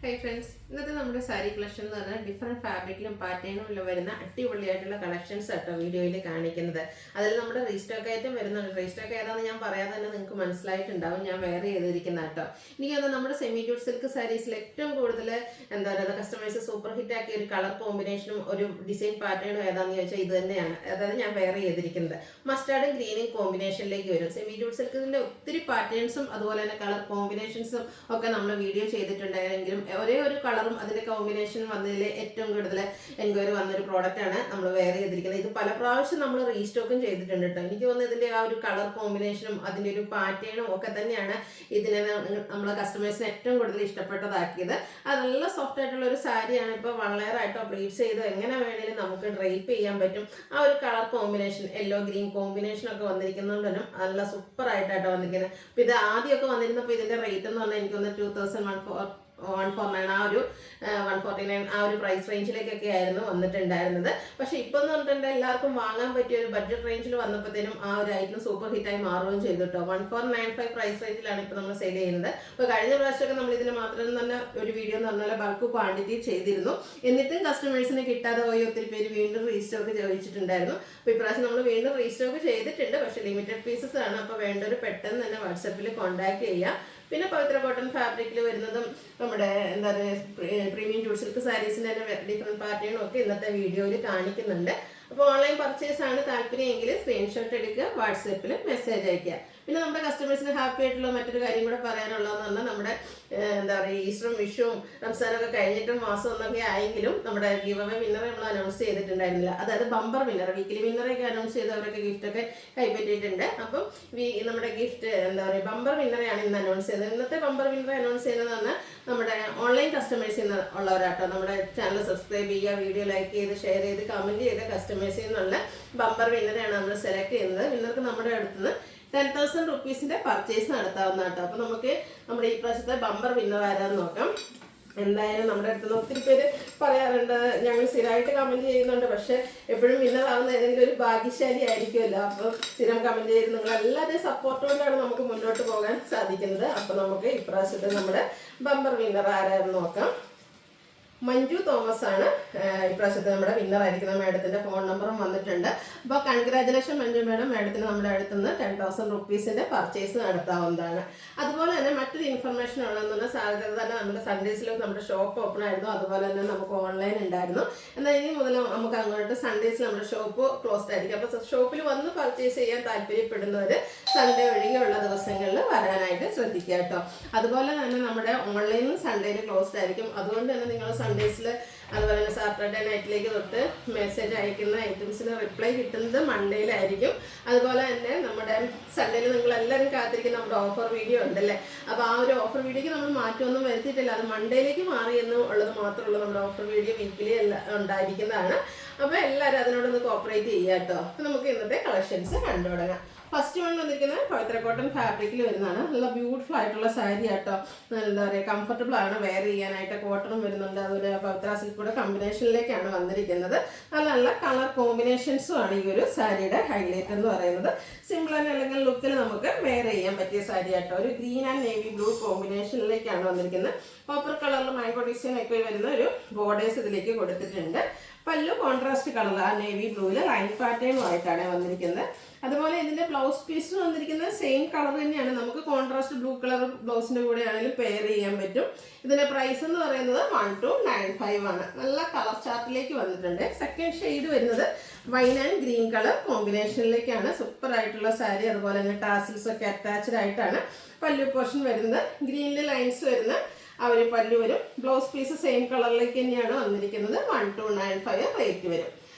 Hi friends, ഇന്നത്തെ നമ്മുടെ sari collection എന്ന് പറഞ്ഞാൽ ഡിഫറെൻറ്റ് ഫാബ്രിക്കിലും പാറ്റേണും വരുന്ന അടിപൊളിയായിട്ടുള്ള കളക്ഷൻസ് ആട്ടോ വീഡിയോയിൽ കാണിക്കുന്നത്. അതിൽ നമ്മുടെ റീസ്റ്റോക്ക് ഐറ്റം വരുന്നുണ്ട്. റീസ്റ്റോക്ക് ഏതാണെന്ന് ഞാൻ പറയാതെ തന്നെ നിങ്ങൾക്ക് മനസ്സിലായിട്ടുണ്ടാവും ഞാൻ വെയർ ചെയ്തിരിക്കുന്ന കേട്ടോ. എനിക്ക് തോന്നുന്നു നമ്മുടെ സെമി ജൂട്ട് സിൽക്ക് സാരീസിൽ ഏറ്റവും കൂടുതൽ എന്താ പറയുക കസ്റ്റമേഴ്സ് സൂപ്പർ ഹിറ്റ് ആക്കിയ ഒരു കളർ കോമ്പിനേഷനും ഒരു ഡിസൈൻ പാറ്റേണും ഏതാണെന്ന് ചോദിച്ചാൽ ഇത് തന്നെയാണ്. അതായത് ഞാൻ വെയർ ചെയ്തിരിക്കുന്നത് മസ്റ്റാർഡും ഗ്രീനും കോമ്പിനേഷനിലേക്ക് വരും. സെമി ജൂട്ട് സിൽക്കിൻ്റെ ഒത്തിരി പാറ്റേൺസും അതുപോലെ തന്നെ കളർ കോമ്പിനേഷൻസും ഒക്കെ നമ്മൾ വീഡിയോ ചെയ്തിട്ടുണ്ടായെങ്കിലും ഒരേ ഒരു കളറും അതിന്റെ കോമ്പിനേഷൻ വന്നതിൽ ഏറ്റവും കൂടുതൽ എൻക്വയറി വന്നൊരു പ്രോഡക്റ്റാണ് നമ്മൾ വെയർ ചെയ്തിരിക്കുന്നത്. ഇത് പല പ്രാവശ്യം നമ്മൾ റീസ്റ്റോക്കും ചെയ്തിട്ടുണ്ട് കേട്ടോ. എനിക്ക് തോന്നുന്നു ഇതിന്റെ ആ ഒരു കളർ കോമ്പിനേഷനും അതിന്റെ ഒരു പാറ്റേണും ഒക്കെ തന്നെയാണ് ഇതിനെ നമ്മളെ കസ്റ്റമേഴ്സിന് ഏറ്റവും കൂടുതൽ ഇഷ്ടപ്പെട്ടതാക്കിയത്. അത് നല്ല സോഫ്റ്റ് ആയിട്ടുള്ള ഒരു സാരിയാണ്. ഇപ്പോൾ വളരെയായിട്ടോ ബ്ലീച്ച് ചെയ്തോ എങ്ങനെ വേണേലും നമുക്ക് ഡ്രൈപ്പ് ചെയ്യാൻ പറ്റും. ആ ഒരു colour combination yellow green combination ഒക്കെ വന്നിരിക്കുന്നതുകൊണ്ടും നല്ല സൂപ്പർ ആയിട്ടാട്ടോ വന്നിരിക്കുന്നത്. അപ്പോൾ ഇത് ആദ്യമൊക്കെ വന്നിരുന്നപ്പോൾ ഇതിന്റെ റേറ്റ് എന്ന് പറഞ്ഞാൽ എനിക്കൊന്ന് 2149 ആ ഒരു 149 ആ ഒരു പ്രൈസ് റേഞ്ചിലേക്കൊക്കെ ആയിരുന്നു വന്നിട്ടുണ്ടായിരുന്നത്. പക്ഷെ ഇപ്പം എന്ന് പറഞ്ഞിട്ടുണ്ടെങ്കിൽ എല്ലാവർക്കും വാങ്ങാൻ പറ്റിയ ഒരു ബഡ്ജറ്റ് റേഞ്ചിൽ വന്നപ്പോഴത്തേനും ആ ഒരു ഐറ്റം സൂപ്പർ ഹിറ്റായി മാറുകയും ചെയ്തു കേട്ടോ. 1495 പ്രൈസ് റേഞ്ചിലാണ് ഇപ്പോൾ നമ്മൾ സെയിൽ ചെയ്യുന്നത്. അപ്പോൾ കഴിഞ്ഞ പ്രാവശ്യമൊക്കെ നമ്മൾ ഇതിന് മാത്രം തന്നെ ഒരു വീഡിയോ എന്ന് പറഞ്ഞാൽ ബൾക്ക് ക്വാണ്ടിറ്റി ചെയ്തിരുന്നു. എന്നിട്ടും കസ്റ്റമേഴ്സിന് കിട്ടാതെ പോയി ഒത്തിരി പേര് വീണ്ടും റീസ്റ്റോക്ക് ചോദിച്ചിട്ടുണ്ടായിരുന്നു. അപ്പോൾ ഇപ്രാവശ്യം നമ്മൾ വീണ്ടും റീസ്റ്റോക്ക് ചെയ്തിട്ടുണ്ട്. പക്ഷേ ലിമിറ്റഡ് പീസസ് ആണ്. അപ്പോൾ വേണ്ടവർ പെട്ടെന്ന് തന്നെ വാട്സപ്പിൽ കോൺടാക്ട് ചെയ്യുക. പിന്നെ പവിത്ര കോട്ടൺ ഫാബ്രിക്കിൽ വരുന്നതും നമ്മുടെ എന്താ പറയുക പ്രീമിയം ജൂട്ട് സിൽക്ക് സാരീസിൻ്റെ തന്നെ ഡിഫറെൻറ്റ് പാറ്റേണും ഒക്കെ ഇന്നത്തെ വീഡിയോയിൽ കാണിക്കുന്നുണ്ട്. അപ്പോൾ ഓൺലൈൻ പർച്ചേസ് ആണ് താല്പര്യമെങ്കിൽ സ്ക്രീൻഷോട്ട് എടുക്കുക, വാട്സാപ്പിൽ മെസ്സേജ് അയയ്ക്കുക. പിന്നെ നമ്മുടെ കസ്റ്റമേഴ്സിന് ഹാപ്പി ആയിട്ടുള്ള മറ്റൊരു കാര്യം കൂടെ പറയാനുള്ളതെന്ന് പറഞ്ഞാൽ നമ്മുടെ എന്താ പറയുക ഈസ്റ്ററും വിഷുവും റംസാനൊക്കെ കഴിഞ്ഞിട്ടും മാസം ഒന്നൊക്കെ ആയെങ്കിലും നമ്മുടെ ഗീവ് അവേ വിന്നറെ നമ്മൾ അനൗൺസ് ചെയ്തിട്ടുണ്ടായിരുന്നില്ല. അതായത് ബമ്പർ വിന്നർ വീക്കിലി വിന്നറൊക്കെ അനൗൺസ് ചെയ്തവരൊക്കെ ഗിഫ്റ്റൊക്കെ കൈപ്പറ്റിയിട്ടുണ്ട്. അപ്പം നമ്മുടെ ഗിഫ്റ്റ് എന്താ പറയുക ബമ്പർ വിന്നറെയാണ് ഇന്ന് അനൗൺസ് ചെയ്തത്. ഇന്നത്തെ ബമ്പർ വിന്നറെ അനൗൺസ് ചെയ്യുന്നത് പറഞ്ഞാൽ നമ്മുടെ ഓൺലൈൻ കസ്റ്റമേഴ്സിൽ നിന്ന് ഉള്ളവരാട്ടോ. നമ്മുടെ ചാനൽ സബ്സ്ക്രൈബ് ചെയ്യുക, വീഡിയോ ലൈക്ക് ചെയ്ത് ഷെയർ ചെയ്ത് കമൻറ്റ് ചെയ്ത കസ്റ്റമേഴ്സിൽ നിന്നുള്ള ബമ്പർ വിന്നറെയാണ് നമ്മൾ സെലക്ട് ചെയ്യുന്നത്. വിന്നർക്ക് നമ്മുടെ അടുത്തുനിന്ന് 10,000 റുപ്പീസിൻ്റെ പർച്ചേസ് നടത്താവുന്ന കേട്ടോ. അപ്പോൾ നമുക്ക് നമ്മുടെ ഈ പ്രാവശ്യത്തെ ബമ്പർ വിന്നർ ആരാന്ന് നോക്കാം. എന്തായാലും നമ്മുടെ അടുത്തുനിന്ന് ഒത്തിരി പേര് പറയാറുണ്ട്, ഞങ്ങൾ സ്ഥിരമായിട്ട് കമൻറ്റ് ചെയ്യുന്നുണ്ട്, പക്ഷേ എപ്പോഴും വിന്നർ ആവുന്ന ഏതെങ്കിലും ഒരു ഭാഗ്യശാലി ആയിരിക്കുമല്ലോ. അപ്പോൾ സ്ഥിരം കമൻറ്റ് ചെയ്ത് നിങ്ങളെല്ലാവരുടെയും സപ്പോർട്ട് കൊണ്ടാണ് നമുക്ക് മുന്നോട്ട് പോകാൻ സാധിക്കുന്നത്. അപ്പോൾ നമുക്ക് ഇപ്രാവശ്യത്തെ നമ്മുടെ ബമ്പർ വിന്നർ ആരാന്ന് നോക്കാം. മഞ്ജു തോമസ് ആണ് ഇപ്രാവശ്യത്തെ നമ്മുടെ വിന്നർ ആയിരിക്കുന്ന മാഡത്തിൻ്റെ ഫോൺ നമ്പറും വന്നിട്ടുണ്ട്. അപ്പോൾ കൺഗ്രാജുലേഷൻ മഞ്ജു മാഡം, മാഡത്തിന് നമ്മുടെ അടുത്തുനിന്ന് 10,000 റുപ്പീസിൻ്റെ പർച്ചേസ് നടത്താവുന്നതാണ്. അതുപോലെ തന്നെ മറ്റൊരു ഇൻഫർമേഷൻ ഉള്ളതെന്ന് സാധ്യത തന്നെ നമ്മുടെ സൺഡേസിലും നമ്മുടെ ഷോപ്പ് ഓപ്പൺ ആയിരുന്നു. അതുപോലെ തന്നെ നമുക്ക് ഓൺലൈൻ ഉണ്ടായിരുന്നു. എന്നാൽ ഇനി മുതൽ നമുക്ക് അങ്ങോട്ട് സൺഡേസിൽ നമ്മുടെ ഷോപ്പ് ക്ലോസ്ഡ് ആയിരിക്കും. അപ്പോൾ ഷോപ്പിൽ വന്ന് പർച്ചേസ് ചെയ്യാൻ താല്പര്യപ്പെടുന്നവർ സൺഡേ ഒഴികെയുള്ള ദിവസങ്ങളിൽ വരാനായിട്ട് ശ്രദ്ധിക്കുക കേട്ടോ. അതുപോലെ തന്നെ നമ്മുടെ ഓൺലൈനും സൺഡേയിൽ ക്ലോസ്ഡ് ആയിരിക്കും. അതുകൊണ്ട് തന്നെ നിങ്ങൾ സൺഡേസിൽ അതുപോലെ തന്നെ സാറ്റർഡേ നൈറ്റിലേക്ക് തൊട്ട് മെസ്സേജ് അയക്കുന്ന ഐറ്റംസിന് റിപ്ലൈ കിട്ടുന്നത് മൺഡേയിലായിരിക്കും. അതുപോലെ തന്നെ നമ്മുടെ സൺഡേയിൽ നിങ്ങളെല്ലാവരും കാത്തിരിക്കുന്ന നമ്മുടെ ഓഫർ വീഡിയോ ഉണ്ടല്ലേ. അപ്പോൾ ആ ഒരു ഓഫർ വീഡിയോക്ക് നമ്മൾ മാറ്റമൊന്നും വരുത്തിയിട്ടില്ല. അത് മൺഡേയിലേക്ക് മാറി എന്ന് ഉള്ളത് മാത്രമുള്ളൂ. നമ്മുടെ ഓഫർ വീഡിയോ വീക്കിലി ഉണ്ടായിരിക്കുന്നതാണ്. അപ്പോൾ എല്ലാവരും അതിനോടൊന്ന് കോപ്പറേറ്റ് ചെയ്യുക കേട്ടോ. അപ്പോൾ നമുക്ക് ഇന്നത്തെ കളക്ഷൻസ് കണ്ടു തുടങ്ങാം. ഫസ്റ്റ് വൺ വന്നിരിക്കുന്നത് പവിത്ര കോട്ടൺ ഫാബ്രിക്കിൽ വരുന്നതാണ്. നല്ല ബ്യൂട്ടിഫുൾ ആയിട്ടുള്ള സാരി ആട്ടോ. എന്താ പറയുക കംഫർട്ടബിൾ ആണ് വെയർ ചെയ്യാനായിട്ട്. കോട്ടണും വരുന്നുണ്ട്, അതുപോലെ പവിത്ര സിൽക്കൂടെ കമ്പിനേഷനിലേക്കാണ് വന്നിരിക്കുന്നത്. നല്ല നല്ല കളർ കോമ്പിനേഷൻസും ആണ് ഈ ഒരു സാരിയുടെ ഹൈലൈറ്റ് എന്ന് പറയുന്നത്. സിമ്പിൾ ആൻഡ് എലഗന്റ് ലുക്കിൽ നമുക്ക് വെയർ ചെയ്യാൻ പറ്റിയ സാരി ആട്ടോ. ഒരു ഗ്രീൻ ആൻഡ് നേവി ബ്ലൂ കോമ്പിനേഷനിലേക്കാണ് വന്നിരിക്കുന്നത്. കോപ്പർ കളറിൽ മാംഗോ ഡിസൈൻ ഒക്കെ വരുന്ന ഒരു ബോർഡേഴ്സ് ഇതിലേക്ക് കൊടുത്തിട്ടുണ്ട്. പല്ലു കോൺട്രാസ്റ്റ് കളർ ആ നേവി ബ്ലൂവിൽ ലൈൻ പാറ്റേണുമായിട്ടാണ് വന്നിരിക്കുന്നത്. അതുപോലെ ഇതിൻ്റെ ബ്ലൗസ് പീസ് വന്നിരിക്കുന്നത് സെയിം കളർ തന്നെയാണ്. നമുക്ക് കോൺട്രാസ്റ്റ് ബ്ലൂ കളർ ബ്ലൗസിൻ്റെ കൂടെ ആണെങ്കിലും പെയർ ചെയ്യാൻ പറ്റും. ഇതിൻ്റെ പ്രൈസ് എന്ന് പറയുന്നത് 1295 ആണ്. നല്ല കളർ ചാർട്ടിലേക്ക് വന്നിട്ടുണ്ട്. സെക്കൻഡ് ഷെയ്ഡ് വരുന്നത് വൈൻ ആൻഡ് ഗ്രീൻ കളർ കോമ്പിനേഷനിലേക്കാണ്. സൂപ്പർ ആയിട്ടുള്ള സാരി. അതുപോലെ തന്നെ ടാസിൽസ് ഒക്കെ അറ്റാച്ച്ഡ് ആയിട്ടാണ് പല്ലു പോർഷൻ വരുന്നത്. ഗ്രീനിൽ ലൈൻസ് വരുന്ന ആ ഒരു പല്ലു വരും. ബ്ലൗസ് പീസ് സെയിം കളറിലേക്ക് തന്നെയാണ് വന്നിരിക്കുന്നത്. 1295 റേറ്റ് വരും.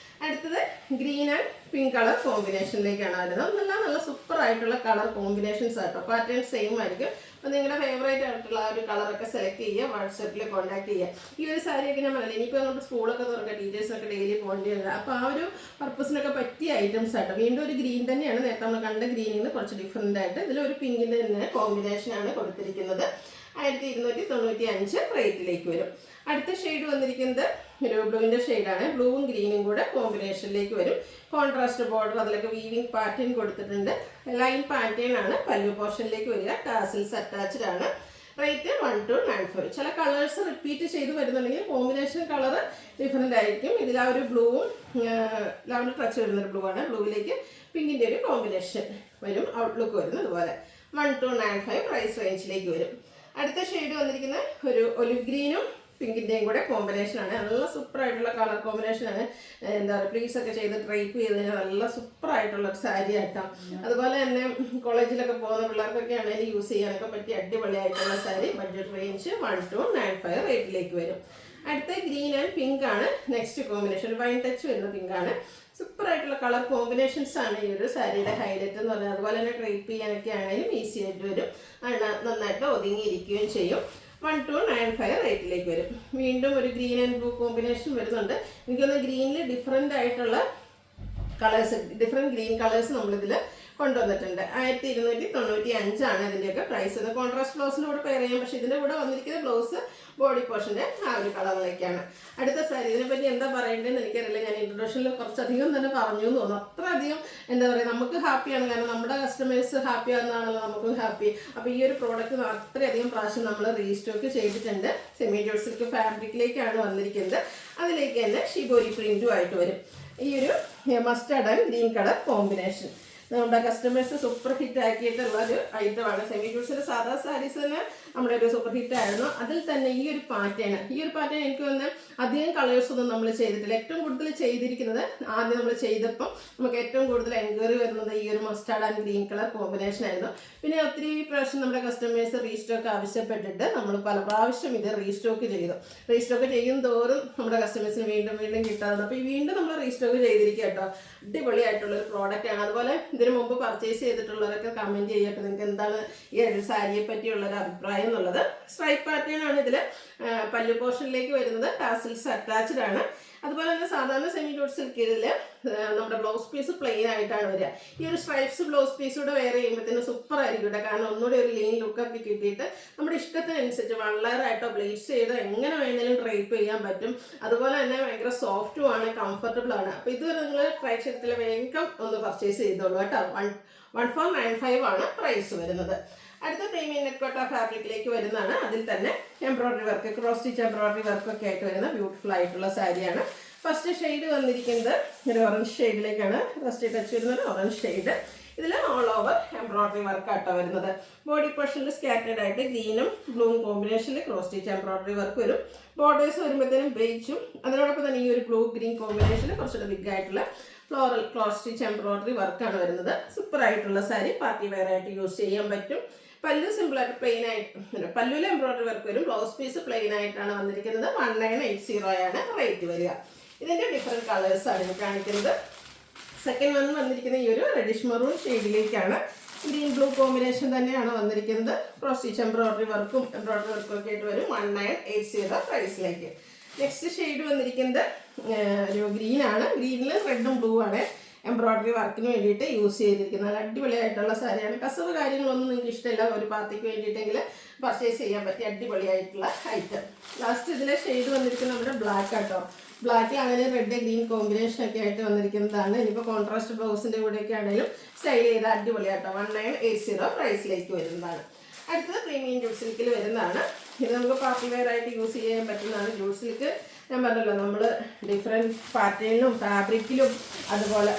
അടുത്തത് ഗ്രീൻ ആൻഡ് പിങ്ക് കളർ കോമ്പിനേഷനിലേക്കാണ് വരുന്നത്. നല്ല സൂപ്പർ ആയിട്ടുള്ള കളർ കോമ്പിനേഷൻസ് ആട്ടോ. പാറ്റേൺ സെയിം ആയിരിക്കും. അപ്പോൾ നിങ്ങളുടെ ഫേവറേറ്റ് ആയിട്ടുള്ള ആ ഒരു കളറൊക്കെ സെലക്ട് ചെയ്യുക, വാട്സാപ്പിൽ കോൺടാക്ട് ചെയ്യുക. ഈ ഒരു സാരിയൊക്കെ ഞാൻ പറഞ്ഞില്ല, ഇനിയിപ്പോൾ അങ്ങോട്ട് സ്കൂളൊക്കെ തുറക്കുക, ടീച്ചേഴ്സൊക്കെ ഡെയിലി പോകേണ്ടത്. അപ്പോൾ ആ ഒരു പർപ്പസിനൊക്കെ പറ്റിയ ഐറ്റംസ് ആട്ടോ. വീണ്ടും ഒരു ഗ്രീൻ തന്നെയാണ്, നേരത്തെ നമ്മൾ കണ്ട ഗ്രീനിൽ നിന്ന് കുറച്ച് ഡിഫറെൻ്റ് ആയിട്ട് ഇതിലൊരു പിങ്കിൻ്റെ തന്നെ കോമ്പിനേഷനാണ് കൊടുത്തിരിക്കുന്നത്. 1295 റേറ്റിലേക്ക് വരും. അടുത്ത ഷെയ്ഡ് വന്നിരിക്കുന്നത് ഒരു ബ്ലൂവിൻ്റെ ഷെയ്ഡാണ്. ബ്ലൂവും ഗ്രീനും കൂടെ കോമ്പിനേഷനിലേക്ക് വരും. കോൺട്രാസ്റ്റ് ബോർഡർ അതിലൊക്കെ വീവിങ് പാറ്റേൺ കൊടുത്തിട്ടുണ്ട്. ലൈൻ പാറ്റേൺ ആണ് പല്ലു പോർഷനിലേക്ക് വരിക. ടാസിൽസ് അറ്റാച്ച്ഡ് ആണ്. റേറ്റ് 1295. ചില കളേഴ്സ് റിപ്പീറ്റ് ചെയ്ത് വരുന്നുണ്ടെങ്കിൽ കോമ്പിനേഷൻ കളർ ഡിഫറെൻ്റ് ആയിരിക്കും. ഇതിൽ ആ ഒരു ബ്ലൂവും ലാവൻഡർ ടച്ച് വരുന്നൊരു ബ്ലൂ ആണ്, ബ്ലൂവിലേക്ക് പിങ്കിൻ്റെ ഒരു കോമ്പിനേഷൻ വരും, ഔട്ട്ലുക്ക് വരുന്നത് അതുപോലെ. 1295 പ്രൈസ് റേഞ്ചിലേക്ക് വരും. അടുത്ത ഷെയ്ഡ് വന്നിരിക്കുന്ന ഒരു ഒലിവ് ഗ്രീനും പിങ്കിൻ്റെയും കൂടെ കോമ്പിനേഷനാണ്. നല്ല സൂപ്പറായിട്ടുള്ള കളർ കോമ്പിനേഷനാണ്. എന്താ പറയുക, പ്ലീസൊക്കെ ചെയ്ത് ട്രൈപ്പ് ചെയ്ത് കഴിഞ്ഞാൽ നല്ല സൂപ്പറായിട്ടുള്ള ഒരു സാരി ആയിട്ടാം. അതുപോലെ തന്നെ കോളേജിലൊക്കെ പോകുന്ന പിള്ളേർക്കൊക്കെ ആണെങ്കിൽ യൂസ് ചെയ്യാനൊക്കെ പറ്റിയ അടിപൊളിയായിട്ടുള്ള സാരി. ബഡ്ജറ്റ് റേഞ്ച് 1295 റേറ്റിലേക്ക് വരും. അടുത്ത ഗ്രീൻ ആൻഡ് പിങ്ക് ആണ് നെക്സ്റ്റ് കോമ്പിനേഷൻ. വൈൻ ടച്ച് വരുന്ന പിങ്കാണ്. സൂപ്പറായിട്ടുള്ള കളർ കോമ്പിനേഷൻസ് ആണ് ഈ ഒരു സാരിയുടെ ഹൈലൈറ്റ് എന്ന് പറയുന്നത്. അതുപോലെ തന്നെ ട്രൈപ്പ് ചെയ്യാനൊക്കെ ആണെങ്കിലും ഈസി ആയിട്ട് വരും, നന്നായിട്ട് ഒതുങ്ങിയിരിക്കുകയും ചെയ്യും. 1295 റേറ്റിലേക്ക് വരും. വീണ്ടും ഒരു ഗ്രീൻ ആൻഡ് ബ്ലൂ കോമ്പിനേഷൻ വരുന്നുണ്ട്. എനിക്കൊന്ന് ഗ്രീനിൽ ഡിഫറെൻ്റ് ആയിട്ടുള്ള കളേഴ്സ്, ഡിഫറെൻറ്റ് ഗ്രീൻ കളേഴ്സ് നമ്മളിതിൽ കൊണ്ടുവന്നിട്ടുണ്ട്. 1295 ആണ് ഇതിൻ്റെയൊക്കെ പ്രൈസ്. കോൺട്രാസ്റ്റ് ബ്ലൗസിൻ്റെ കൂടെ പെയർ ചെയ്യാം, പക്ഷേ ഇതിൻ്റെ കൂടെ വന്നിരിക്കുന്ന ബ്ലൗസ് ബോഡി പോർഷൻ്റെ ആ ഒരു കളറിലേക്കാണ്. അടുത്ത സാരി, ഇതിനെപ്പറ്റി എന്താ പറയേണ്ടതെന്ന് എനിക്കറിയില്ല. ഞാൻ ഇൻട്രൊഡക്ഷനിൽ കുറച്ചധികം തന്നെ പറഞ്ഞു എന്ന് തോന്നുന്നു. അത്രയധികം എന്താ പറയുക, നമുക്ക് ഹാപ്പിയാണ്, കാരണം നമ്മുടെ കസ്റ്റമേഴ്സ് ഹാപ്പി ആകുന്നതാണല്ലോ നമുക്കും ഹാപ്പി. അപ്പോൾ ഈ ഒരു പ്രോഡക്റ്റ് അത്രയധികം പ്രാവശ്യം നമ്മൾ റീസ്റ്റോക്ക് ചെയ്തിട്ടുണ്ട്. സെമി ജോഡ് സിൽക്ക് ഫാബ്രിക്കിലേക്കാണ് വന്നിരിക്കുന്നത്. അതിലേക്ക് തന്നെ ഷിബോരി പ്രിൻറ്റും ആയിട്ട് വരും. ഈ ഒരു mustard and green colour combination നമ്മുടെ കസ്റ്റമേഴ്സ് സൂപ്പർ ഹിറ്റ് ആക്കിയിട്ടുള്ള ഒരു ഐറ്റമാണ്. സെമി ജൂഡ്സിൻ്റെ സാധാ സാരീസ് തന്നെ നമ്മുടെ ഒരു സൂപ്പർ ഹിറ്റ് ആയിരുന്നു. അതിൽ തന്നെ ഈ ഒരു പാറ്റേൺ എനിക്ക് വന്ന് അധികം കളേഴ്സൊന്നും നമ്മൾ ചെയ്തിട്ടില്ല. ഏറ്റവും കൂടുതൽ ചെയ്തിരിക്കുന്നത് ആദ്യം നമ്മൾ ചെയ്തപ്പം നമുക്ക് ഏറ്റവും കൂടുതൽ എൻക്വയറി വരുന്നത് ഈ ഒരു mustard and green colour combination ആയിരുന്നു. പിന്നെ ഒത്തിരി പ്രാവശ്യം നമ്മുടെ കസ്റ്റമേഴ്സ് റീസ്റ്റോക്ക് ആവശ്യപ്പെട്ടിട്ട് നമ്മൾ പല പ്രാവശ്യം ഇത് റീസ്റ്റോക്ക് ചെയ്തു. റീസ്റ്റോക്ക് ചെയ്യും തോറും നമ്മുടെ കസ്റ്റമേഴ്സിന് വീണ്ടും വീണ്ടും കിട്ടാറുണ്ട്. അപ്പോൾ ഈ വീണ്ടും നമ്മൾ റീസ്റ്റോക്ക് ചെയ്തിരിക്കുക കേട്ടോ. അടിപൊളിയായിട്ടുള്ളൊരു പ്രോഡക്റ്റാണ്. അതുപോലെ ഇതിന് മുമ്പ് പർച്ചേസ് ചെയ്തിട്ടുള്ളവരൊക്കെ കമൻറ്റ് ചെയ്യട്ടെ, നിങ്ങൾക്ക് എന്താണ് ഈ ഒരു സാരിയെ പറ്റിയുള്ളൊരു അഭിപ്രായം എന്നുള്ളത്. സ്ട്രൈപ്പ് പാറ്റേൺ ആണ് ഇതിൽ പല്ലു പോർഷനിലേക്ക് വരുന്നത്. ടാസിൽസ് അറ്റാച്ച്ഡ് ആണ്. അതുപോലെ തന്നെ സാധാരണ സെമി ജോഡ് സിൽക്കിൽ നമ്മുടെ ബ്ലൗസ് പീസ് പ്ലെയിൻ ആയിട്ടാണ് വരിക. ഈ ഒരു സ്ട്രൈപ്സ് ബ്ലൗസ് പീസൂടെ വെയർ ചെയ്യുമ്പോഴത്തേനും സൂപ്പർ ആയിരിക്കും കേട്ടോ. കാരണം ഒന്നുകൂടി ഒരു ലീൻ ലുക്കൊക്കെ കിട്ടിയിട്ട് നമ്മുടെ ഇഷ്ടത്തിനനുസരിച്ച് വളരെയായിട്ടോ ബ്ലീച്ച് ചെയ്തോ എങ്ങനെ വേണമെങ്കിലും ഡ്രൈപ്പ് ചെയ്യാൻ പറ്റും. അതുപോലെ തന്നെ ഭയങ്കര സോഫ്റ്റും ആണ്, കംഫർട്ടബിൾ ആണ്. അപ്പോൾ ഇതുവരെ നിങ്ങൾ ട്രൈ ചെയ്തിട്ടുള്ള വേഗം ഒന്ന് പർച്ചേസ് ചെയ്തോളൂ കേട്ടോ. 1495 ആണ് പ്രൈസ് വരുന്നത്. അടുത്ത പ്രീമിയം നെറ്റ്കോട്ട ഫാബ്രിക്കിലേക്ക് വരുന്നതാണ്. അതിൽ തന്നെ embroidery work, cross stitch embroidery വർക്കൊക്കെ ആയിട്ട് വരുന്ന ബ്യൂട്ടിഫുൾ ആയിട്ടുള്ള സാരിയാണ്. ഫസ്റ്റ് ഷെയ്ഡ് വന്നിരിക്കുന്നത് ഒരു ഓറഞ്ച് ഷെയ്ഡിലേക്കാണ്. ഫസ്റ്റ് ടച്ച് വരുന്നത് ഓറഞ്ച് ഷെയ്ഡ്. ഇതിൽ ഓൾ ഓവർ എംബ്രോയിഡറി വർക്കാട്ടോ വരുന്നത്. ബോഡി പോർഷനിൽ സ്കാറ്റേഡ് ആയിട്ട് ഗ്രീനും ബ്ലൂവും കോമ്പിനേഷനിൽ ക്രോസ് സ്റ്റിച്ച് എംബ്രോയിഡറി വർക്ക് വരും. ബോർഡേഴ്സ് വരുമ്പോഴത്തേനും ബേജും അതിനോടൊപ്പം തന്നെ ഈ ഒരു ബ്ലൂ ഗ്രീൻ കോമ്പിനേഷനിൽ കുറച്ചുകൂടെ ബിഗ് ആയിട്ടുള്ള ഫ്ലോറൽ ക്രോസ് സ്റ്റിച്ച് എംബ്രോയിഡറി വർക്കാണ് വരുന്നത്. സൂപ്പർ ആയിട്ടുള്ള സാരി, പാർട്ടി വെയർ ആയിട്ട് യൂസ് ചെയ്യാൻ പറ്റും. പല്ലു സിമ്പിളായിട്ട് പ്ലെയിൻ ആയിട്ട്, പല്ലുവിൽ എംബ്രോയിഡറി വർക്ക് വരും. ബ്ലൗസ് പീസ് പ്ലെയിൻ ആയിട്ടാണ് വന്നിരിക്കുന്നത്. 1980 ആണ് റേറ്റ് വരിക. ഇതിൻ്റെ ഡിഫറെൻറ്റ് കളേഴ്സാണ് കാണിക്കുന്നത്. സെക്കൻഡ് വൺ വന്നിരിക്കുന്ന ഈ ഒരു റെഡിഷ് മെറൂൺ ഷെയ്ഡിലേക്കാണ്. ഗ്രീൻ ബ്ലൂ കോമ്പിനേഷൻ തന്നെയാണ് വന്നിരിക്കുന്നത്. ക്രോസ് സ്റ്റിച്ച് എംബ്രോയിഡറി വർക്കും ഒക്കെ ആയിട്ട് വരും. 1980 പ്രൈസിലേക്ക്. നെക്സ്റ്റ് ഷെയ്ഡ് വന്നിരിക്കുന്നത് ഒരു ഗ്രീൻ ആണ്. ഗ്രീനിൽ റെഡും ബ്ലൂ ആണ് എംബ്രോയിഡറി വർക്കിന് വേണ്ടിയിട്ട് യൂസ് ചെയ്തിരിക്കുന്നത്. അടിപൊളിയായിട്ടുള്ള സാരിയാണ്. കസവ് കാര്യങ്ങളൊന്നും നിങ്ങൾക്ക് ഇഷ്ടമില്ല, ഒരു പാർട്ടിക്ക് വേണ്ടിയിട്ടെങ്കിൽ പർച്ചേസ് ചെയ്യാൻ പറ്റിയ അടിപൊളിയായിട്ടുള്ള ഐറ്റം. ലാസ്റ്റ് ഇതിലെ ഷെയ്ഡ് വന്നിരിക്കുന്നത് നമ്മുടെ ബ്ലാക്ക് ആട്ടോ. ബ്ലാക്കിൽ അങ്ങനെ റെഡ് ഗ്രീൻ കോമ്പിനേഷൻ ഒക്കെ ആയിട്ട് വന്നിരിക്കുന്നതാണ്. ഇനിയിപ്പോൾ കോൺട്രാസ്റ്റ് ബ്ലൗസിൻ്റെ കൂടെയൊക്കെ ആണെങ്കിലും സ്റ്റൈൽ ചെയ്ത അടിപൊളിയാട്ടോ. 1980 പ്രൈസിലേക്ക് വരുന്നതാണ്. അടുത്തത് പ്രീമിയം ജൂഡ് സിൽക്കിൽ വരുന്നതാണ്. ഇത് നമുക്ക് പാർട്ടി വെയർ ആയിട്ട് യൂസ് ചെയ്യാൻ പറ്റുന്നതാണ്. ജൂഡ് സിൽക്ക് ഞാൻ പറഞ്ഞല്ലോ, നമ്മൾ ഡിഫറെൻറ്റ് പാറ്റേണിലും ഫാബ്രിക്കിലും അതുപോലെ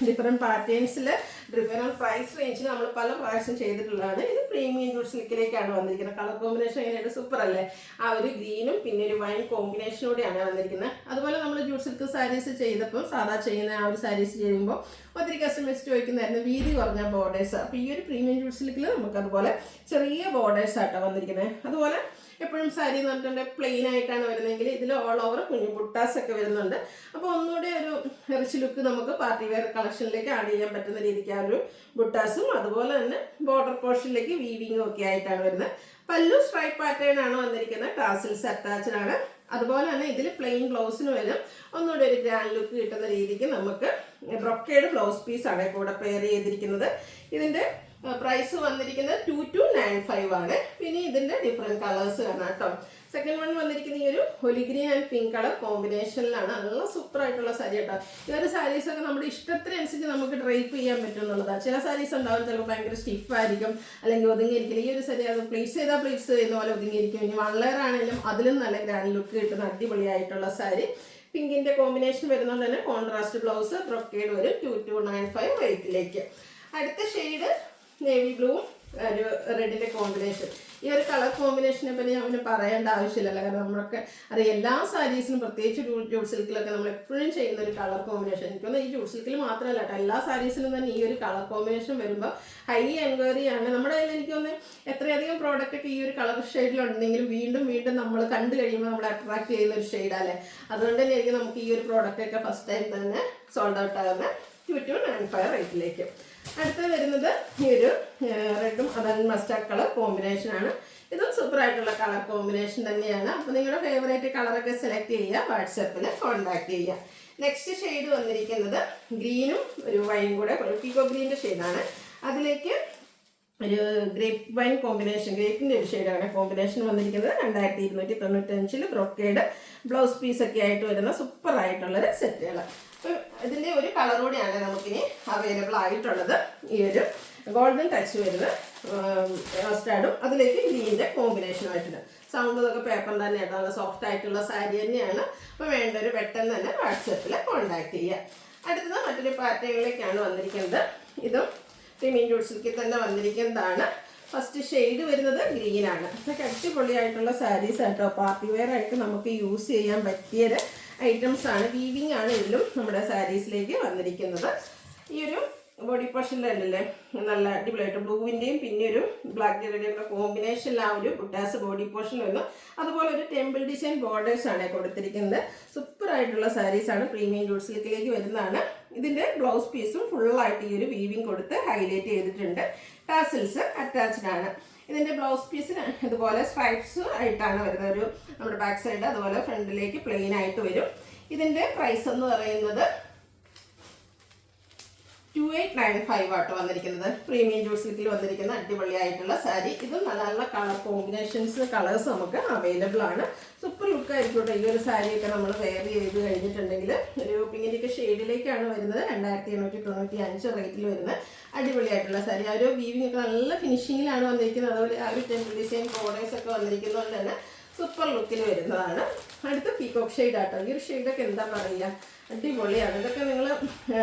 ഡിഫറെൻറ്റ് പാറ്റേൺസിൽ ഡിഫറെൻറ്റ് പ്രൈസ് റേഞ്ചിൽ നമ്മൾ പല പ്രാവശ്യം ചെയ്തിട്ടുള്ളതാണ്. ഇത് പ്രീമിയം ജൂഡ് സിൽക്കിലേക്കാണ് വന്നിരിക്കുന്നത്. കളർ കോമ്പിനേഷൻ എങ്ങനെയായിട്ട് സൂപ്പർ അല്ലേ? ആ ഒരു ഗ്രീനും പിന്നെ ഒരു വൈൻ കോമ്പിനേഷനോടെയാണ് വന്നിരിക്കുന്നത്. അതുപോലെ നമ്മൾ ജൂഡ് സിൽക്ക് സാരീസ് ചെയ്തപ്പോൾ സാധാ ചെയ്യുന്ന ആ ഒരു സാരീസ് ചെയ്യുമ്പോൾ ഒത്തിരി കസ്റ്റമേഴ്സ് ചോദിക്കുന്നതായിരുന്നു വീതി കുറഞ്ഞ ബോർഡേഴ്സ്. അപ്പോൾ ഈ ഒരു പ്രീമിയം ജൂഡ് സിൽക്കിൽ നമുക്ക് അതുപോലെ ചെറിയ ബോർഡേഴ്സ് ആയിട്ടാണ് വന്നിരിക്കുന്നത്. അതുപോലെ എപ്പോഴും സാരി എന്ന് പറഞ്ഞിട്ടുണ്ടെങ്കിൽ പ്ലെയിൻ ആയിട്ടാണ് വരുന്നതെങ്കിൽ ഇതിൽ ഓൾ ഓവർ കുഞ്ഞു ബുട്ടാസ് ഒക്കെ വരുന്നുണ്ട്. അപ്പോൾ ഒന്നുകൂടെ ഒരു റിച്ച് ലുക്ക് നമുക്ക് പാർട്ടി വെയർ കളക്ഷനിലേക്ക് ആഡ് ചെയ്യാൻ പറ്റുന്ന രീതിക്ക് ആ ഒരു ബുട്ടാസും അതുപോലെ തന്നെ ബോർഡർ പോർഷനിലേക്ക് വീവിങ്ങും ഒക്കെ ആയിട്ടാണ് വരുന്നത്. പല്ലു സ്ട്രൈപ്പ് പാറ്റേൺ ആണ് വന്നിരിക്കുന്നത്. ടാസിൽസ് അറ്റാച്ച്ഡ് ആണ്. അതുപോലെ തന്നെ ഇതിൽ പ്ലെയിൻ ബ്ലൗസിന് വരും ഒന്നുകൂടെ ഒരു ഗ്രാൻഡ് ലുക്ക് കിട്ടുന്ന രീതിക്ക് നമുക്ക് ബ്രൊക്കേഡ് ബ്ലൗസ് പീസാണ് കൂടെ പെയർ ചെയ്തിരിക്കുന്നത്. ഇതിൻ്റെ പ്രൈസ് വന്നിരിക്കുന്നത് 2295 ആണ്. പിന്നെ ഇതിൻ്റെ ഡിഫറെൻറ്റ് കളേഴ്സ് കാണാം കേട്ടോ. സെക്കൻഡ് വൺ വന്നിരിക്കുന്ന ഈ ഒരു ഒലി ഗ്രീൻ ആൻഡ് പിങ്ക് കളർ കോമ്പിനേഷനിലാണ്. നല്ല സൂപ്പർ ആയിട്ടുള്ള സാരി കേട്ടോ. ഈ ഒരു സാരീസൊക്കെ നമ്മുടെ ഇഷ്ടത്തിനനുസരിച്ച് നമുക്ക് ഡ്രൈപ്പ് ചെയ്യാൻ പറ്റും എന്നുള്ളതാണ്. ചില സാരീസ് ഉണ്ടാവും ചിലപ്പോൾ ഭയങ്കര സ്റ്റിഫായിരിക്കും, അല്ലെങ്കിൽ ഒതുങ്ങിയിരിക്കില്ല. ഈ ഒരു സാരി അത് പ്ലേസ് ചെയ്താൽ പ്ലേസ് ചെയ്യുന്ന പോലെ ഒതുങ്ങിയിരിക്കും. ഇനി വൺ ലെയർ ആണെങ്കിലും അതിലും നല്ല ഗ്രാൻഡ് ലുക്ക് കിട്ടുന്ന അടിപൊളിയായിട്ടുള്ള സാരി. പിങ്കിൻ്റെ കോമ്പിനേഷൻ വരുന്നതുകൊണ്ട് തന്നെ കോൺട്രാസ്റ്റ് ബ്ലൗസ്, ബ്രൊക്കേഡ് വരും. 2295 റേറ്റിലേക്ക്. അടുത്ത ഷെയ്ഡ് നേവി ബ്ലൂവും ഒരു റെഡിൻ്റെ കോമ്പിനേഷൻ. ഈ ഒരു കളർ കോമ്പിനേഷനെ പറ്റി ഞാൻ പറയേണ്ട ആവശ്യമില്ലല്ലോ, കാരണം നമ്മളൊക്കെ അറിയാം എല്ലാ സാരീസിനും, പ്രത്യേകിച്ച് ജൂട്ട് സിൽക്കിലൊക്കെ നമ്മൾ എപ്പോഴും ചെയ്യുന്ന ഒരു കളർ കോമ്പിനേഷൻ. എനിക്കൊന്ന് ഈ ജൂട്ട് സിൽക്കിൽ മാത്രമല്ല കേട്ടോ, എല്ലാ സാരീസിലും തന്നെ ഈ ഒരു കളർ കോമ്പിനേഷൻ വരുമ്പോൾ ഹൈ എൻക്വയറി ആണ്. നമ്മുടെ കയ്യിൽ എനിക്കൊന്ന് എത്രയധികം പ്രോഡക്റ്റ് ഒക്കെ ഈ ഒരു കളർ ഷെയ്ഡിലുണ്ടെങ്കിലും വീണ്ടും വീണ്ടും നമ്മൾ കണ്ടു കഴിയുമ്പോൾ നമ്മൾ അട്രാക്ട് ചെയ്യുന്ന ഒരു ഷെയ്ഡല്ലേ. അതുകൊണ്ട് തന്നെ ആയിരിക്കും നമുക്ക് ഈ ഒരു പ്രോഡക്റ്റ് ഒക്കെ ഫസ്റ്റ് ടൈം തന്നെ സോൾഡ് ഔട്ട് ആകുന്ന 2295 റേറ്റിലേക്ക്. അടുത്ത വരുന്നത് ഈ ഒരു റെഡും അതൻ മസ്റ്റാർഡ് കളർ കോമ്പിനേഷനാണ്. ഇതും സൂപ്പറായിട്ടുള്ള കളർ കോമ്പിനേഷൻ തന്നെയാണ്. അപ്പോൾ നിങ്ങളുടെ ഫേവറേറ്റ് കളറൊക്കെ സെലക്ട് ചെയ്യുക, വാട്സപ്പിൽ കോൺടാക്ട് ചെയ്യുക. നെക്സ്റ്റ് ഷെയ്ഡ് വന്നിരിക്കുന്നത് ഗ്രീനും ഒരു വൈനും കൂടെ, ഒരു പീകോ ഗ്രീൻ്റെ ഷെയ്ഡാണ്. അതിലേക്ക് ഒരു ഗ്രേപ്പ് വൈൻ കോമ്പിനേഷൻ, ഗ്രേപ്പിൻ്റെ ഒരു ഷെയ്ഡാണ് കോമ്പിനേഷൻ വന്നിരിക്കുന്നത്. 2295 ബ്രൊക്കേഡ് ബ്ലൗസ് പീസൊക്കെ ആയിട്ട് വരുന്ന സൂപ്പറായിട്ടുള്ളൊരു സെറ്റുകൾ. അപ്പം ഇതിൻ്റെ ഒരു കളർ കൂടിയാണ് നമുക്കിനി അവൈലബിൾ ആയിട്ടുള്ളത്. ഈ ഒരു ഗോൾഡൻ ടച്ച് വരുന്ന മസ്റ്റാർഡും അതിലേക്ക് ഗ്രീൻ്റെ കോമ്പിനേഷനുമായിട്ടുണ്ട്. സൗണ്ട് ഇതൊക്കെ പേപ്പറിൻ്റെ തന്നെ ആയിട്ട് നല്ല സോഫ്റ്റ് ആയിട്ടുള്ള സാരി തന്നെയാണ്. അപ്പോൾ വേണ്ടൊരു പെട്ടെന്ന് തന്നെ വാട്സപ്പിൽ കോൺടാക്ട് ചെയ്യുക. അടുത്തത് മറ്റൊരു പാറ്റേണിലേക്കാണ് വന്നിരിക്കുന്നത്. ഇതും പ്രീമിയം ജൂട്ട് സിൽക്കിൽ തന്നെ വന്നിരിക്കുന്നതാണ്. ഫസ്റ്റ് ഷെയ്ഡ് വരുന്നത് ഗ്രീനാണ്. ഇതൊക്കെ അടിപൊളിയായിട്ടുള്ള സാരീസ് ആട്ടോ. പാർട്ടി വെയർ ആയിട്ട് നമുക്ക് യൂസ് ചെയ്യാൻ പറ്റിയൊരു ഐറ്റംസ് ആണ്. വീവിങ് ആണ് ഇതിലും നമ്മുടെ സാരീസിലേക്ക് വന്നിരിക്കുന്നത്. ഈ ഒരു ബോഡി പോർഷനിലല്ലേ നല്ല അടിപൊളിയായിട്ട് ബ്ലൂവിൻ്റെയും പിന്നെ ഒരു ബ്ലാക്ക് ജെറിയുടെയും ഒക്കെ കോമ്പിനേഷനിൽ ആ ഒരു ബുട്ടാസ് ബോഡി പോർഷൻ വരുന്നു. അതുപോലെ ഒരു ടെമ്പിൾ ഡിസൈൻ ബോർഡേഴ്സ് ആണ് കൊടുത്തിരിക്കുന്നത്. സൂപ്പറായിട്ടുള്ള സാരീസാണ്. പ്രീമിയം ജൂട്ട് സിൽക്കിലേക്ക് വരുന്നതാണ്. ഇതിൻ്റെ ബ്ലൗസ് പീസും ഫുള്ളായിട്ട് ഈ ഒരു വീവിങ് കൊടുത്ത് ഹൈലൈറ്റ് ചെയ്തിട്ടുണ്ട്. ടാസിൽസ് അറ്റാച്ച്ഡ് ആണ്. ഇതിൻ്റെ ബ്ലൗസ് പീസിന് ഇതുപോലെ സ്ട്രൈപ്സ് ആയിട്ടാണ് വരുന്നത്. ഒരു നമ്മുടെ ബാക്ക് സൈഡ് അതുപോലെ ഫ്രണ്ടിലേക്ക് പ്ലെയിൻ ആയിട്ട് വരും. ഇതിൻ്റെ പ്രൈസ് എന്ന് പറയുന്നത് 2895 ആട്ടോ വന്നിരിക്കുന്നത്. പ്രീമിയം ജൂട്ട് സിൽക്കിൽ വന്നിരിക്കുന്ന അടിപൊളിയായിട്ടുള്ള സാരി. ഇതും നല്ല നല്ല കളർ കോമ്പിനേഷൻസ്, കളേഴ്സ് നമുക്ക് അവൈലബിൾ ആണ്. സൂപ്പർ ലുക്ക് ആയിരിക്കും ഈ ഒരു സാരിയൊക്കെ നമ്മൾ വെയർ ചെയ്ത് കഴിഞ്ഞിട്ടുണ്ടെങ്കിൽ. ഒരു പിങ്കിൻ്റെയൊക്കെ ഷെയ്ഡിലേക്കാണ് വരുന്നത്. 2895 റേറ്റിൽ വരുന്നത് അടിപൊളിയായിട്ടുള്ള സാരി. ആ ഒരു വീവിങ് ഒക്കെ നല്ല ഫിനിഷിങ്ങിലാണ് വന്നിരിക്കുന്നത്. അതുപോലെ ആ ഒരു ടെമ്പിൾ ഡിസൈൻ ബോർഡേഴ്സ് ഒക്കെ വന്നിരിക്കുന്നതുകൊണ്ട് തന്നെ സൂപ്പർ ലുക്കിൽ വരുന്നതാണ്. അടുത്ത പീകോക്ക് ഷെയ്ഡ് ആട്ടോ. ഈ ഒരു ഷെയ്ഡൊക്കെ എന്താ പറയുക, അടിപൊളിയാണ്. ഇതൊക്കെ നിങ്ങൾ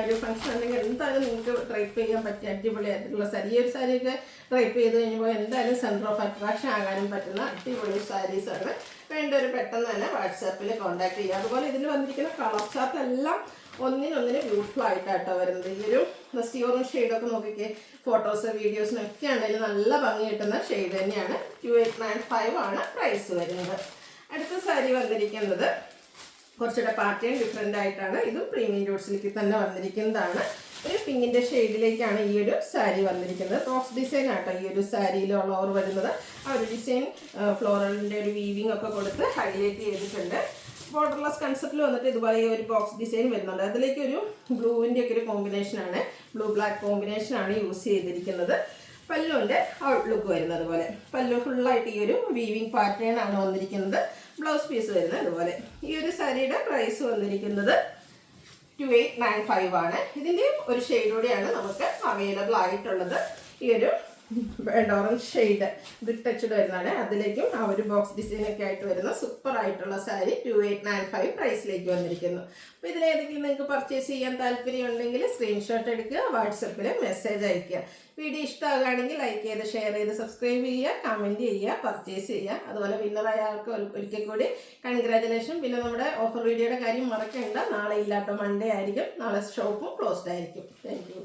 ഒരു ഫംഗ്ഷൻ ഉണ്ടെങ്കിൽ എന്തായാലും നിങ്ങൾക്ക് ഡ്രൈപ്പ് ചെയ്യാൻ പറ്റിയ അടിപൊളിയായിട്ടുള്ള സാരി. ഈ ഒരു സാരിയൊക്കെ ഡ്രൈപ്പ് ചെയ്ത് കഴിയുമ്പോൾ എന്തായാലും സെൻറ്റർ ഓഫ് അട്രാക്ഷൻ ആകാനും പറ്റുന്ന അടിപൊളി സാരീസാണ്. വേണ്ടൊരു പെട്ടെന്ന് തന്നെ വാട്സാപ്പിൽ കോൺടാക്ട് ചെയ്യുക. അതുപോലെ ഇതിൽ വന്നിരിക്കുന്ന കളർ ചാർട്ട് എല്ലാം ഒന്നിനൊന്നിന് ബ്യൂട്ടിഫുൾ ആയിട്ടാട്ടോ വരുന്നത്. ഈ ഒരു റസ്റ്റി ഓറഞ്ച് ഷെയ്ഡൊക്കെ നോക്കിക്കേ, ഫോട്ടോസ് വീഡിയോസിനൊക്കെ ആണെങ്കിലും നല്ല ഭംഗി കിട്ടുന്ന ഷെയ്ഡ് തന്നെയാണ്. 2895 ആണ് പ്രൈസ് വരുന്നത്. അടുത്ത സാരി വന്നിരിക്കുന്നത് കുറച്ചുകൂടെ പാറ്റേൺ ഡിഫറെൻ്റ് ആയിട്ടാണ്. ഇതും പ്രീമിയം ജൂട്ട് സിൽക്കിൽ തന്നെ വന്നിരിക്കുന്നതാണ്. ഒരു പിങ്കിൻ്റെ ഷെയ്ഡിലേക്കാണ് ഈ ഒരു സാരി വന്നിരിക്കുന്നത്. ബോക്സ് ഡിസൈൻ ആട്ടോ ഈ ഒരു സാരിയിൽ ഓൾ ഓവർ വരുന്നത്. ആ ഒരു ഡിസൈൻ ഫ്ലോറലിൻ്റെ ഒരു വീവിങ് ഒക്കെ കൊടുത്ത് ഹൈലൈറ്റ് ചെയ്തിട്ടുണ്ട്. ബോർഡർലെസ് കൺസെപ്റ്റിൽ വന്നിട്ട് ഇതുപോലെ ഈ ഒരു ബോക്സ് ഡിസൈൻ വരുന്നുണ്ട്. അതിലേക്ക് ഒരു ബ്ലൂവിൻ്റെ ഒക്കെ ഒരു കോമ്പിനേഷനാണ്, ബ്ലൂ ബ്ലാക്ക് കോമ്പിനേഷനാണ് യൂസ് ചെയ്തിരിക്കുന്നത്. പല്ലുവിൻ്റെ ഔട്ട്ലുക്ക് വരുന്നത് പോലെ പല്ലു ഫുള്ളായിട്ട് ഈ ഒരു വീവിങ് പാറ്റേൺ ആണ് വന്നിരിക്കുന്നത്. ബ്ലൗസ് പീസ് വരുന്നത് അതുപോലെ. ഈ ഒരു സാരിയുടെ പ്രൈസ് വന്നിരിക്കുന്നത് 2895 ആണ്. ഇതിൻ്റെ ഒരു ഷെയ്ഡ് കൂടിയാണ് നമുക്ക് അവൈലബിൾ ആയിട്ടുള്ളത്. ഈ ഒരു ഓറഞ്ച് ഷെയ്ഡ് ബ്രിക്ക് ടച്ചഡ് വരുന്നതാണ്. അതിലേക്കും ആ ഒരു ബോക്സ് ഡിസൈനൊക്കെ ആയിട്ട് വരുന്ന സൂപ്പർ ആയിട്ടുള്ള സാരി 2895 പ്രൈസിലേക്ക് വന്നിരിക്കുന്നു. അപ്പോൾ ഇതിലേതെങ്കിലും നിങ്ങൾക്ക് പർച്ചേസ് ചെയ്യാൻ താല്പര്യം ഉണ്ടെങ്കിൽ സ്ക്രീൻഷോട്ട് എടുക്കുക, വാട്സപ്പിൽ മെസ്സേജ് അയയ്ക്കുക. വീഡിയോ ഇഷ്ടമാകുകയാണെങ്കിൽ ലൈക്ക് ചെയ്ത് ഷെയർ ചെയ്ത് സബ്സ്ക്രൈബ് ചെയ്യുക, കമൻറ്റ് ചെയ്യുക, പർച്ചേസ് ചെയ്യുക. അതുപോലെ വിന്നറായ ആൾക്ക് ഒരിക്കൽ കൂടി കൺഗ്രാജുലേഷൻ. പിന്നെ നമ്മുടെ ഓഫർ വീഡിയോയുടെ കാര്യം മറക്കേണ്ട. നാളെ ഇല്ലാത്ത മൺഡേ ആയിരിക്കും. നാളെ ഷോപ്പും ക്ലോസ്ഡ് ആയിരിക്കും. Thank you.